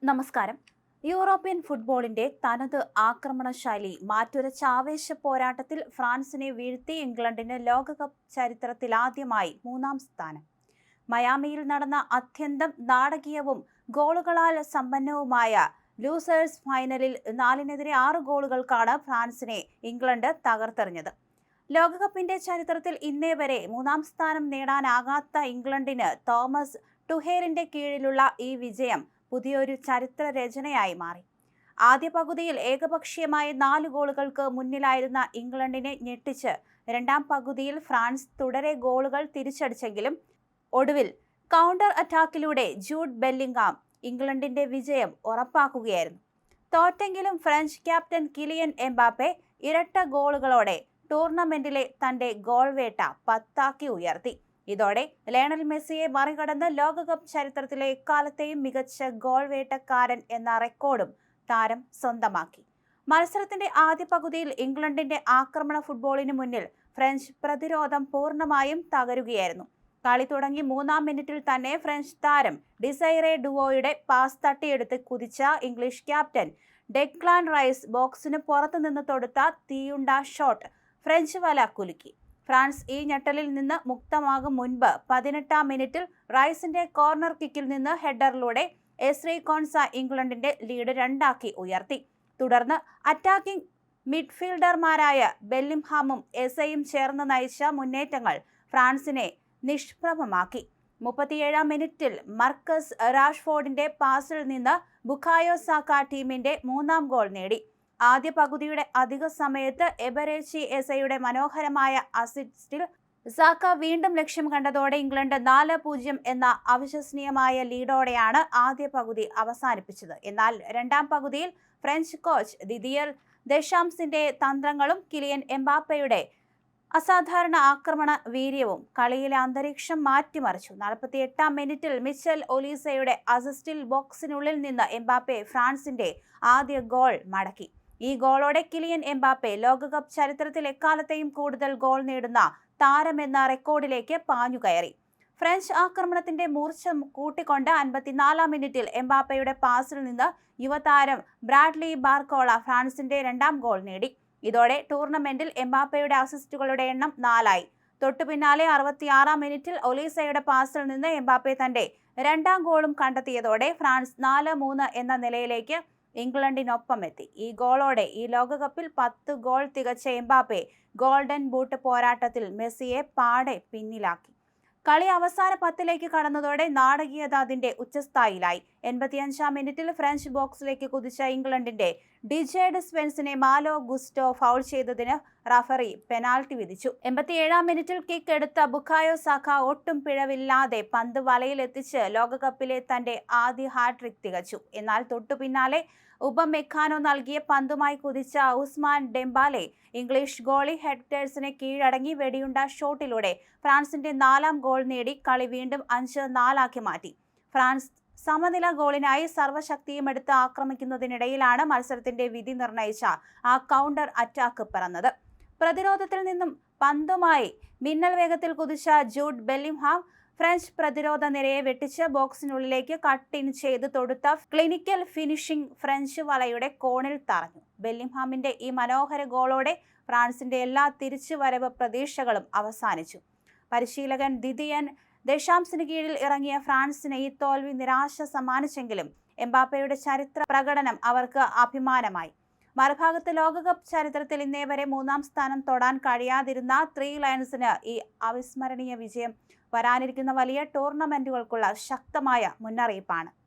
നമസ്കാരം. യൂറോപ്യൻ ഫുട്ബോളിന്റെ തനത് ആക്രമണശൈലി മാറ്റുരച്ച ആവേശ പോരാട്ടത്തിൽ ഫ്രാൻസിനെ വീഴ്ത്തി ഇംഗ്ലണ്ടിന് ലോകകപ്പ് ചരിത്രത്തിലാദ്യമായി 3-ാം സ്ഥാനം. മയാമിയിൽ നടന്ന അത്യന്തം നാടകീയവും ഗോളുകളാൽ സമ്പന്നവുമായ ലൂസേഴ്സ് ഫൈനലിൽ 4-6 ഗോളുകൾക്കാണ് ഫ്രാൻസിനെ ഇംഗ്ലണ്ട് തകർത്തെറിഞ്ഞത്. ലോകകപ്പിന്റെ ചരിത്രത്തിൽ ഇന്നേ വരെ 3-ാം സ്ഥാനം നേടാനാകാത്ത ഇംഗ്ലണ്ടിന് തോമസ് ടുഹേലിന്റെ കീഴിലുള്ള ഈ വിജയം പുതിയൊരു ചരിത്ര രചനയായി മാറി. ആദ്യ പകുതിയിൽ ഏകപക്ഷീയമായ 4 ഗോളുകൾക്ക് മുന്നിലായിരുന്ന ഇംഗ്ലണ്ടിനെ ഞെട്ടിച്ച് രണ്ടാം പകുതിയിൽ ഫ്രാൻസ് തുടരെ ഗോളുകൾ തിരിച്ചടിച്ചെങ്കിലും ഒടുവിൽ കൗണ്ടർ അറ്റാക്കിലൂടെ ജൂഡ് ബെല്ലിംഗാം ഇംഗ്ലണ്ടിന്റെ വിജയം ഉറപ്പാക്കുകയായിരുന്നു. തോറ്റെങ്കിലും ഫ്രഞ്ച് ക്യാപ്റ്റൻ കിലിയൻ എംബാപ്പെ ഇരട്ട ഗോളുകളോടെ ടൂർണമെന്റിലെ തന്റെ ഗോൾ വേട്ട 10 ഉയർത്തി. ഇതോടെ ലയണൽ മെസ്സിയെ മറികടന്ന് ലോകകപ്പ് ചരിത്രത്തിലെ എക്കാലത്തെയും മികച്ച ഗോൾ വേട്ടക്കാരൻ എന്ന റെക്കോർഡും താരം സ്വന്തമാക്കി. മത്സരത്തിന്റെ ആദ്യ പകുതിയിൽ ഇംഗ്ലണ്ടിന്റെ ആക്രമണ ഫുട്ബോളിന് മുന്നിൽ ഫ്രഞ്ച് പ്രതിരോധം പൂർണ്ണമായും തകരുകയായിരുന്നു. കളി തുടങ്ങി 3-ാം മിനിറ്റിൽ തന്നെ ഫ്രഞ്ച് താരം ഡിസൈറേ ഡുവോയുടെ പാസ് തട്ടിയെടുത്ത് കുതിച്ച ഇംഗ്ലീഷ് ക്യാപ്റ്റൻ ഡെക്ലാൻ റൈസ് ബോക്സിന് പുറത്തുനിന്ന് തൊടുത്ത തീയുണ്ട ഷോട്ട് ഫ്രഞ്ച് വല കുലുക്കി. ഫ്രാൻസ് ഈ ഞെട്ടലിൽ നിന്ന് മുക്തമാകും മുൻപ് 18-ാം മിനിറ്റിൽ റൈസിന്റെ കോർണർ കിക്കിൽ നിന്ന് ഹെഡറിലൂടെ എസ്രി കോൺസ ഇംഗ്ലണ്ടിന്റെ ലീഡ് 2 ഉയർത്തി. തുടർന്ന് അറ്റാക്കിംഗ് മിഡ്ഫീൽഡർമാരായ ബെല്ലിംഹാമും എസയും ചേർന്ന് നയിച്ച മുന്നേറ്റങ്ങൾ ഫ്രാൻസിനെ നിഷ്പ്രഭമാക്കി. 37-ാം മിനിറ്റിൽ മർക്കസ് റാഷ്ഫോർഡിന്റെ പാസിൽ നിന്ന് ബുക്കായോ സാക്ക ടീമിന്റെ 3-ാം ഗോൾ നേടി. ആദ്യ പകുതിയുടെ അധിക സമയത്ത് എബറേച്ചി എസയുടെ മനോഹരമായ അസിസ്റ്റിൽ സാക്ക വീണ്ടും ലക്ഷ്യം കണ്ടതോടെ ഇംഗ്ലണ്ട് 4-0 എന്ന അവിശ്വസനീയമായ ലീഡോടെയാണ് ആദ്യ പകുതി അവസാനിപ്പിച്ചത്. എന്നാൽ രണ്ടാം പകുതിയിൽ ഫ്രഞ്ച് കോച്ച് ദിദിയർ ദെഷാംസിന്റെ തന്ത്രങ്ങളും കിലിയൻ എംബാപ്പയുടെ അസാധാരണ ആക്രമണ വീര്യവും കളിയിലെ അന്തരീക്ഷം മാറ്റിമറിച്ചു. 48-ാം മിനിറ്റിൽ മിച്ചൽ ഒലീസയുടെ അസിസ്റ്റിൽ ബോക്സിനുള്ളിൽ നിന്ന് എംബാപ്പെ ഫ്രാൻസിന്റെ ആദ്യ ഗോൾ മടക്കി. ഈ ഗോളോടെ കിലിയൻ എംബാപ്പെ ലോകകപ്പ് ചരിത്രത്തിൽ എക്കാലത്തെയും കൂടുതൽ ഗോൾ നേടുന്ന താരമെന്ന റെക്കോർഡിലേക്ക് പാഞ്ഞുകയറി. ഫ്രഞ്ച് ആക്രമണത്തിന്റെ മൂർച്ച കൂട്ടിക്കൊണ്ട് 54-ാം മിനിറ്റിൽ എംബാപ്പയുടെ പാസിൽ നിന്ന് യുവതാരം ബ്രാഡ്ലി ബാർക്കോള ഫ്രാൻസിന്റെ 2-ാം ഗോൾ നേടി. ഇതോടെ ടൂർണമെന്റിൽ എംബാപ്പയുടെ അസിസ്റ്റുകളുടെ എണ്ണം 4 തൊട്ടു പിന്നാലെ 66-ാം മിനിറ്റിൽ ഒലീസയുടെ പാസിൽ നിന്ന് എംബാപ്പെ തന്റെ 2-ാം ഗോളും കണ്ടെത്തിയതോടെ ഫ്രാൻസ് 4-3 എന്ന നിലയിലേക്ക് ഇംഗ്ലണ്ടിനൊപ്പം എത്തി. ഈ ഗോളോടെ ഈ ലോകകപ്പിൽ 10 ഗോൾ തികച്ച എംബാപ്പെ ഗോൾഡൻ ബൂട്ട് പോരാട്ടത്തിൽ മെസ്സിയെ പാടെ പിന്നിലാക്കി. കളി അവസാന 10ലേക്ക് കടന്നതോടെ നാടകീയത അതിന്റെ ഉച്ചസ്ഥായിലായി. 85-ാം മിനിറ്റിൽ ഫ്രഞ്ച് ബോക്സിലേക്ക് കുതിച്ച ഇംഗ്ലണ്ടിന്റെ ഡിജേഡ് സ്പെൻസിനെ മാലോ ഗുസ്റ്റോ ഫൗൾ ചെയ്തതിന് റഫറി പെനാൽറ്റി വിധിച്ചു. 87-ാം മിനിറ്റിൽ കിക്ക് എടുത്ത ബുക്കായോ സാക്ക ഒട്ടും പിഴവില്ലാതെ പന്ത് വലയിലെത്തിച്ച് ലോകകപ്പിലെ തന്റെ ആദ്യ ഹാട്രിക് തികച്ചു. എന്നാൽ തൊട്ടു പിന്നാലെ ഉപമെക്കാനോ നൽകിയ പന്തുമായി കുതിച്ച ഉസ്മാൻ ഡെംബാലെ ഇംഗ്ലീഷ് ഗോളി ഹെക്ടേഴ്സിനെ കീഴടങ്ങി വെടിയുണ്ട ഷോട്ടിലൂടെ ഫ്രാൻസിന്റെ 4-ാം ഗോൾ നേടി കളി വീണ്ടും 5-4 മാറ്റി. ഫ്രാൻസ് സമനില ഗോളിനായി സർവ്വശക്തിയുമെടുത്ത് ആക്രമിക്കുന്നതിനിടയിലാണ് മത്സരത്തിന്റെ വിധി നിർണയിച്ച ആ കൗണ്ടർ അറ്റാക്ക് പിറന്നത്. പ്രതിരോധത്തിൽ നിന്നും പന്തുമായി മിന്നൽ വേഗത്തിൽ കുതിച്ച ജൂഡ് ബെല്ലിംഹാം ഫ്രഞ്ച് പ്രതിരോധ നിരയെ വെട്ടിച്ച് ബോക്സിനുള്ളിലേക്ക് കട്ട് ഇൻ ചെയ്ത് തൊടുത്ത ക്ലിനിക്കൽ ഫിനിഷിംഗ് ഫ്രഞ്ച് വലയുടെ കോണിൽ തറഞ്ഞു. ബെല്ലിംഹാമിന്റെ ഈ മനോഹര ഗോളോടെ ഫ്രാൻസിന്റെ എല്ലാ തിരിച്ചുവരവ് പ്രതീക്ഷകളും അവസാനിച്ചു. പരിശീലകൻ ദിദിയർ ദെഷാംസിന് കീഴിൽ ഇറങ്ങിയ ഫ്രാൻസിന് ഈ തോൽവി നിരാശ സമ്മാനിച്ചെങ്കിലും എംബാപ്പയുടെ ചരിത്ര പ്രകടനം അവർക്ക് അഭിമാനമായി. മറുഭാഗത്ത് ലോകകപ്പ് ചരിത്രത്തിൽ ഇന്നേ വരെ 3-ാം സ്ഥാനം തൊടാൻ കഴിയാതിരുന്ന 3 ലയൺസിന് ഈ അവിസ്മരണീയ വിജയം വരാനിരിക്കുന്ന വലിയ ടൂർണമെന്റുകൾക്കുള്ള ശക്തമായ മുന്നറിയിപ്പാണ്.